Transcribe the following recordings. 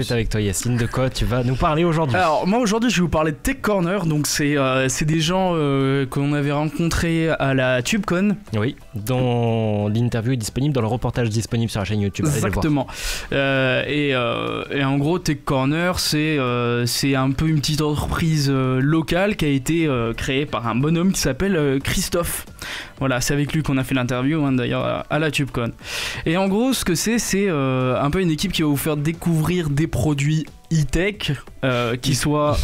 C'est avec toi Yacine, de quoi tu vas nous parler aujourd'hui? Alors moi aujourd'hui je vais vous parler de Tech Corner, donc c'est des gens qu'on avait rencontrés à la TubeCon. Oui, dont l'interview est disponible dans le reportage disponible sur la chaîne YouTube. Exactement. Et en gros Tech Corner c'est un peu une petite entreprise locale qui a été créée par un bonhomme qui s'appelle Christophe. Voilà, c'est avec lui qu'on a fait l'interview d'ailleurs à la TubeCon. Et en gros ce que c'est un peu une équipe qui va vous faire découvrir des produits e-tech qui soient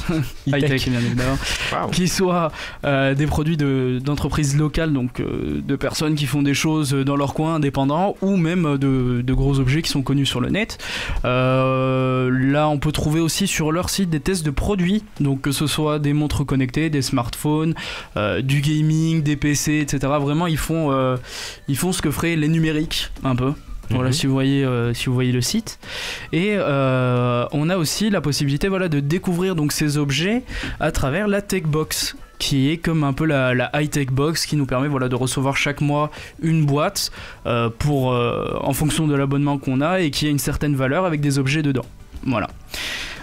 high-tech bien évidemment, wow. Qui soient des produits d'entreprises locales, donc de personnes qui font des choses dans leur coin indépendant, ou même de gros objets qui sont connus sur le net. Là on peut trouver aussi sur leur site des tests de produits, donc que ce soit des montres connectées, des smartphones, du gaming, des PC, etc. Vraiment ils font ce que feraient les numériques un peu. Voilà, si vous voyez le site. Et on a aussi la possibilité de découvrir donc ces objets à travers la Tech Box, qui est comme un peu la high-tech box qui nous permet de recevoir chaque mois une boîte en fonction de l'abonnement qu'on a et qui a une certaine valeur avec des objets dedans. Voilà.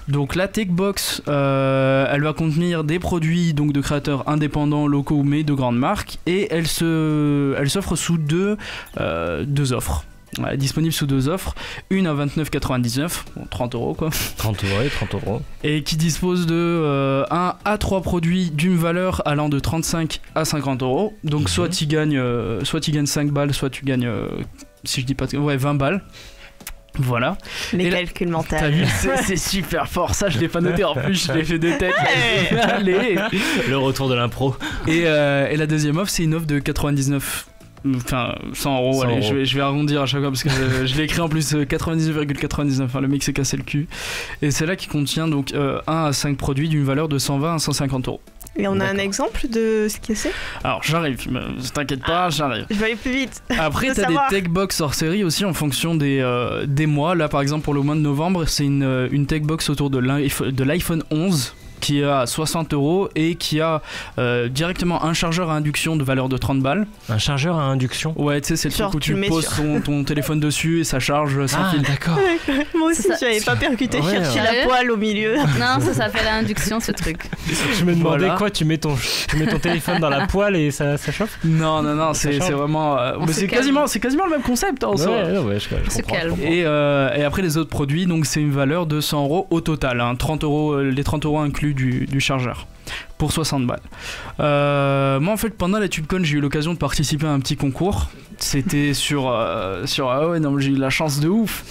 Donc la Tech Box, elle va contenir des produits donc de créateurs indépendants, locaux mais de grandes marques, et elle s'offre sous deux offres. Ouais, disponible sous deux offres, une à 29,99, bon, 30 € quoi. 30 €. Et qui dispose de 1 à 3 produits d'une valeur allant de 35 à 50 €. Donc soit tu gagnes 5 balles, soit tu gagnes, si je dis pas, 20 balles. Voilà. Les calculs mentaux. T'as vu, c'est super fort. Ça, je l'ai pas noté. En plus, je l'ai fait de tête. Allez. Le retour de l'impro. Et la deuxième offre, c'est une offre de 99. Enfin, 100 €, allez, je vais arrondir à chaque fois parce que je l'ai écrit en plus 99,99. Enfin, le mec s'est cassé le cul. Et c'est là qui contient donc 1 à 5 produits d'une valeur de 120 à 150 €. Et on a un exemple de ce que c'est? Alors j'arrive, t'inquiète pas, j'arrive. Je vais aller plus vite. Après t'as des Tech Box hors série aussi en fonction des mois. Là par exemple pour le mois de novembre, c'est une Tech Box autour de l'iPhone 11 qui est à 60 € et qui a directement un chargeur à induction de valeur de 30 balles. Un chargeur à induction? Ouais, tu sais, c'est le truc où tu poses ton téléphone dessus et ça charge sans fil. Ah, d'accord. Moi aussi, j'avais pas percuté, chercher la poêle au milieu. Non, ça s'appelle l'induction, ce truc. Je me demandais quoi, tu mets ton téléphone dans la poêle et ça chauffe? Non, c'est vraiment... c'est quasiment le même concept. Hein, ouais, je se calme. Et après, les autres produits, donc c'est une valeur de 100 € au total. Hein, 30 €, les 30 € inclus du chargeur pour 60 balles. Moi en fait pendant la TubeCon j'ai eu l'occasion de participer à un petit concours. C'était sur ah ouais non j'ai eu la chance de ouf.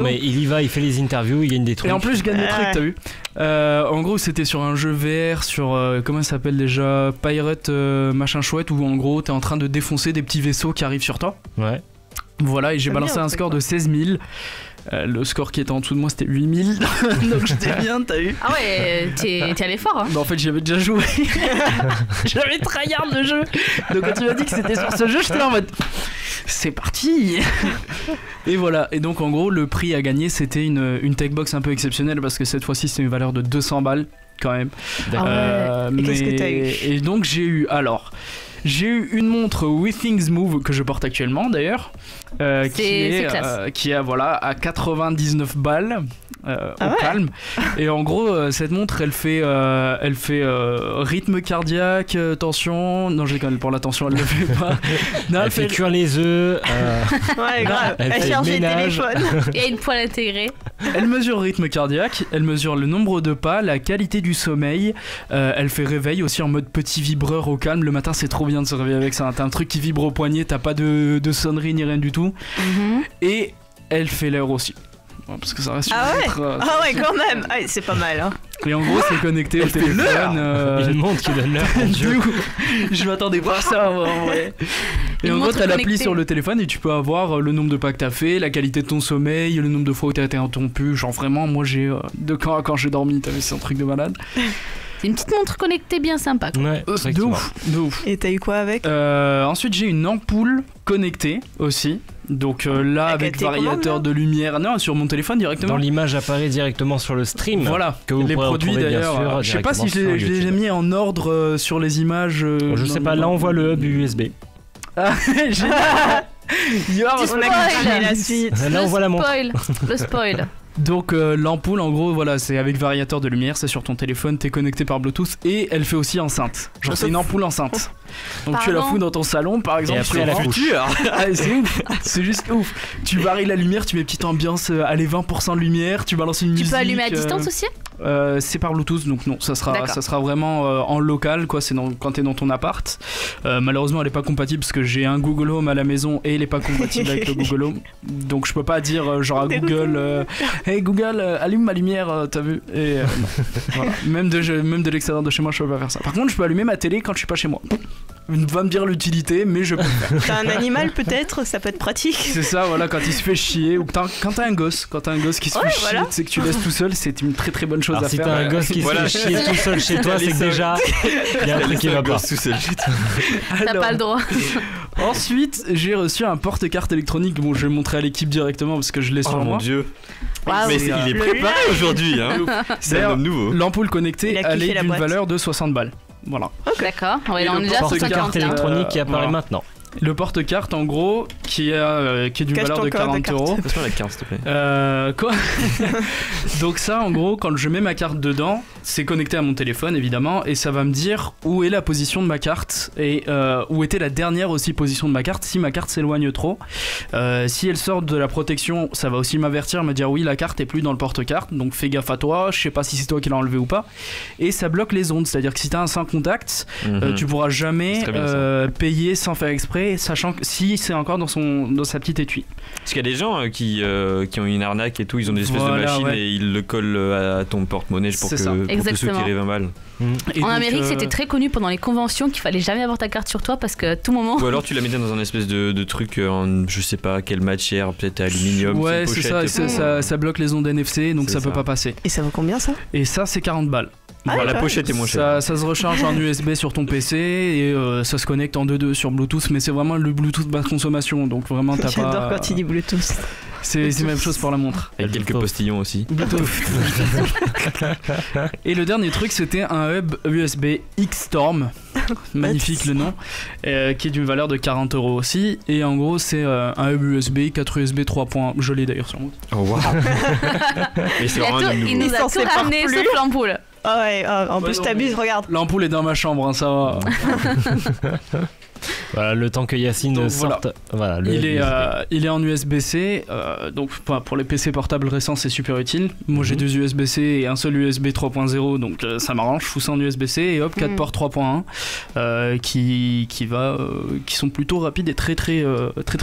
Mais il y va, il fait les interviews, il gagne des trucs. Et en plus je gagne des trucs, t'as vu. En gros c'était sur un jeu VR sur comment ça s'appelle déjà, Pirate machin chouette, où en gros t'es en train de défoncer des petits vaisseaux qui arrivent sur toi. Ouais. Voilà, et j'ai balancé un score de 16 000. Le score qui était en dessous de moi c'était 8000. Donc j'étais bien, t'as vu. Ah ouais, t'es allé fort hein. Bah en fait j'avais déjà joué. J'avais tryhard le jeu. Donc quand tu m'as dit que c'était sur ce jeu, j'étais en mode c'est parti. Et voilà, et donc en gros le prix à gagner c'était une Tech Box un peu exceptionnelle parce que cette fois-ci c'était une valeur de 200 balles quand même. Et qu'est-ce que t'as eu? Et donc j'ai eu une montre Withings Move que je porte actuellement d'ailleurs, qui est voilà à 99 balles au calme. Et en gros cette montre elle fait rythme cardiaque, tension. Non je déconne, pour la tension elle le fait pas. Non, elle fait cuire les œufs. Ouais grave. Elle charge les téléphones. Et une poêle intégrée. Elle mesure le rythme cardiaque, elle mesure le nombre de pas, la qualité du sommeil, elle fait réveil aussi en mode petit vibreur au calme. Le matin c'est trop bien de se réveiller avec ça, t'as un truc qui vibre au poignet, t'as pas de sonnerie ni rien du tout. Et elle fait l'heure aussi. Parce que ça reste ah ouais quand même. Ah, c'est pas mal hein. Et en gros c'est connecté au téléphone. Une montre qui donne l'heure. Je m'attendais pas à ça en vrai. Et en gros t'as l'appli sur le téléphone et tu peux avoir le nombre de pas que t'as fait, la qualité de ton sommeil, le nombre de fois où t'as été interrompu. Genre vraiment moi j'ai de quand j'ai dormi, t'as vu, c'est un truc de malade. C'est une petite montre connectée bien sympa quoi. Ouais, de ouf. Et t'as eu quoi avec? Ensuite j'ai une ampoule connectée aussi. Donc là avec variateur de lumière, non, sur mon téléphone directement. Dans l'image apparaît directement sur le stream. Voilà, que vous les produits d'ailleurs. Je sais pas si je les ai mis en ordre sur les images. Je sais pas, là on voit le hub USB. Ah, génial. On a la suite. Là on voit la montre. Le spoil. Donc l'ampoule, en gros, voilà, c'est avec variateur de lumière, c'est sur ton téléphone, t'es connecté par Bluetooth et elle fait aussi enceinte. Genre c'est une ampoule enceinte. Donc tu la fous dans ton salon, par exemple. Et après la future. C'est ouf, c'est juste ouf. Tu varies la lumière, tu mets petite ambiance, allez 20% de lumière, tu balances une musique. Tu peux allumer à distance aussi ? C'est par Bluetooth, donc non, ça sera vraiment en local, quoi. C'est quand t'es dans ton appart. Malheureusement, elle est pas compatible parce que j'ai un Google Home à la maison et il est pas compatible avec le Google Home. Donc je peux pas dire genre à Google, hey Google, allume ma lumière, t'as vu ? Et voilà. Même de l'extérieur de chez moi, je peux pas faire ça. Par contre, je peux allumer ma télé quand je suis pas chez moi. Va me dire l'utilité, mais je peux le faire. T'as un animal peut-être, ça peut être pratique. C'est ça, voilà, quand il se fait chier, ou quand t'as un gosse qui se fait chier, tu sais que tu laisses tout seul, c'est une très très bonne chose à faire. Si t'as un gosse qui se fait chier tout seul chez toi, c'est que déjà, il y a un truc qui va pas. Tout seul chez toi. T'as pas le droit. Ensuite, j'ai reçu un porte-carte électronique. Bon, je vais montrer à l'équipe directement parce que je l'ai sur moi. Oh mon dieu. Wow. Mais il est préparé aujourd'hui, hein. C'est un homme nouveau. L'ampoule connectée, elle est d'une valeur de 60 balles. Voilà. D'accord, ouais, on est déjà sur porte-carte 50 électronique qui apparaît maintenant. Le porte-carte, en gros, qui est d'une valeur de 40 euros. Passe-moi la carte, s'il te plaît. Quoi? Donc ça, en gros, quand je mets ma carte dedans, c'est connecté à mon téléphone, évidemment, et ça va me dire où est la position de ma carte et où était la dernière aussi position de ma carte si ma carte s'éloigne trop. Si elle sort de la protection, ça va aussi m'avertir, me dire oui, la carte est plus dans le porte-carte, donc fais gaffe à toi, je sais pas si c'est toi qui l'as enlevé ou pas. Et ça bloque les ondes, c'est-à-dire que si t'as un sans contact, tu pourras jamais payer sans faire exprès, sachant que si c'est encore dans sa petite étui. Parce qu'il y a des gens qui ont une arnaque et tout, ils ont des espèces de machines et ils le collent à ton porte-monnaie pour tous ceux qui rêvent mal. Et en donc, Amérique, c'était très connu pendant les conventions qu'il fallait jamais avoir ta carte sur toi parce que à tout moment. Ou alors tu la mettais dans un espèce de truc en je sais pas quelle matière, peut-être aluminium. Ouais, c'est ça, ça bloque les ondes NFC, donc ça peut pas passer. Et ça vaut combien ça? Et ça, c'est 40 balles. La pochette est moins chère. Ça se recharge en USB sur ton PC et ça se connecte en 2.2 sur Bluetooth, mais c'est vraiment le Bluetooth basse consommation, donc vraiment t'as pas. J'adore quand il dit Bluetooth. C'est la même chose pour la montre. Avec quelques postillons aussi. Bluetooth. Et le dernier truc, c'était un hub USB X-Storm. Magnifique le nom. Qui est d'une valeur de 40 euros aussi. Et en gros, c'est un hub USB, 4 USB 3.1. Je l'ai d'ailleurs sur moi. Oh waouh! Il nous a tout ramené sauf l'ampoule. Ah ouais, en plus t'abuses, regarde. L'ampoule est dans ma chambre, hein, ça va. Voilà, le temps que Yacine sorte. Voilà, il est en USB-C, donc pour les PC portables récents c'est super utile. Moi j'ai 2 USB-C et un seul USB 3.0, donc ça m'arrange. Je fous ça en USB-C et hop, 4 ports 3.1 qui sont plutôt rapides et très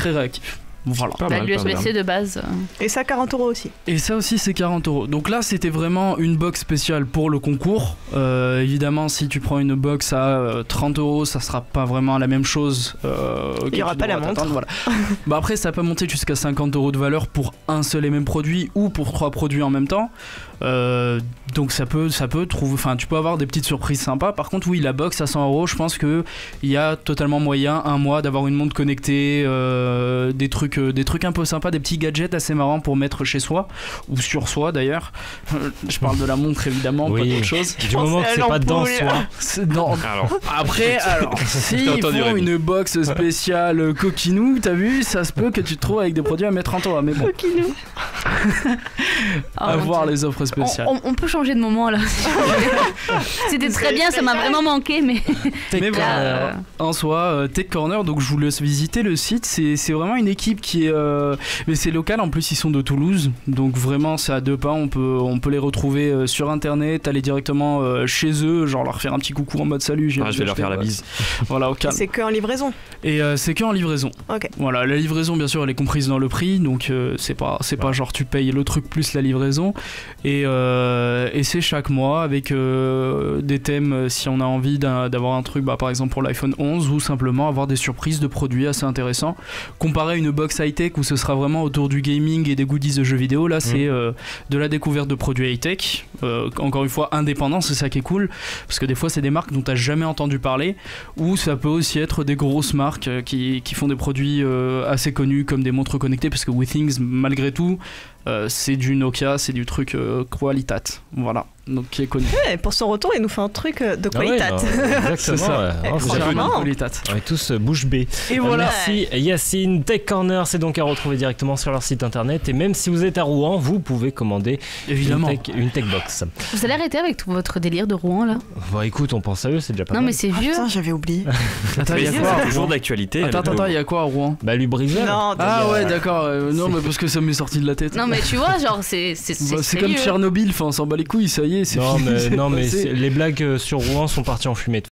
réactifs. Voilà. L'USB-C de base. Et ça 40 euros aussi. Et ça aussi c'est 40 euros. Donc là c'était vraiment une box spéciale pour le concours. Évidemment si tu prends une box à 30 euros ça sera pas vraiment la même chose. Il n'y aura pas la montre. Voilà. Bah après ça peut monter jusqu'à 50 euros de valeur pour un seul et même produit ou pour 3 produits en même temps. Donc ça peut trouver, enfin tu peux avoir des petites surprises sympas. Par contre oui, la box à 100 euros, je pense que il y a totalement moyen un mois d'avoir une montre connectée, des trucs un peu sympas, des petits gadgets assez marrants pour mettre chez soi ou sur soi d'ailleurs. Je parle de la montre évidemment, pas d'autre chose. Du moment que c'est pas dans soi. Non. Après, si ils font une box spéciale coquinou, t'as vu, ça se peut que tu te trouves avec des produits à mettre en toi. Mais bon. Coquinou. À voir les offres spéciales. On peut changer de moment là. C'était très bien, ça m'a vraiment manqué, mais voilà, en soi, Tech Corner, donc je vous laisse visiter le site. C'est vraiment une équipe qui est, mais c'est local. En plus, ils sont de Toulouse, donc vraiment c'est à 2 pas. On peut les retrouver sur internet, aller directement chez eux, genre leur faire un petit coucou en mode salut. Je vais leur faire la bise. Voilà, au calme. C'est que en livraison. Et c'est que en livraison. Ok. Voilà, la livraison bien sûr elle est comprise dans le prix, donc c'est pas genre tu payes le truc plus la livraison. Et c'est chaque mois avec des thèmes si on a envie d'avoir un truc, par exemple pour l'iPhone 11, ou simplement avoir des surprises de produits assez intéressants. Comparé à une box high-tech où ce sera vraiment autour du gaming et des goodies de jeux vidéo, là c'est de la découverte de produits high-tech, encore une fois indépendants, c'est ça qui est cool, parce que des fois c'est des marques dont t'as jamais entendu parler, ou ça peut aussi être des grosses marques qui font des produits assez connus comme des montres connectées, parce que Withings malgré tout c'est du Nokia, c'est du truc qualitat, voilà. donc qui est connu. Ouais, pour son retour, il nous fait un truc de qualité. Exactement. C'est ça. On est tous bouche bée. Et voilà. Merci Yacine. Tech Corner, c'est donc à retrouver directement sur leur site internet. Et même si vous êtes à Rouen, vous pouvez commander une tech box. Vous allez arrêter avec tout votre délire de Rouen là? Bah écoute, on pense à eux, c'est déjà pas mal. Non mais c'est vieux. Putain, j'avais oublié. Attends, il y a quoi? Toujours d'actualité. Attends, il y a quoi à Rouen? Bah Lubrizol. Ah ouais, d'accord. Non, mais parce que ça m'est sorti de la tête. Non mais tu vois, genre c'est comme Tchernobyl, on s'en bat les couilles, ça y est, c'est fini. Non mais les blagues sur Rouen sont parties en fumée.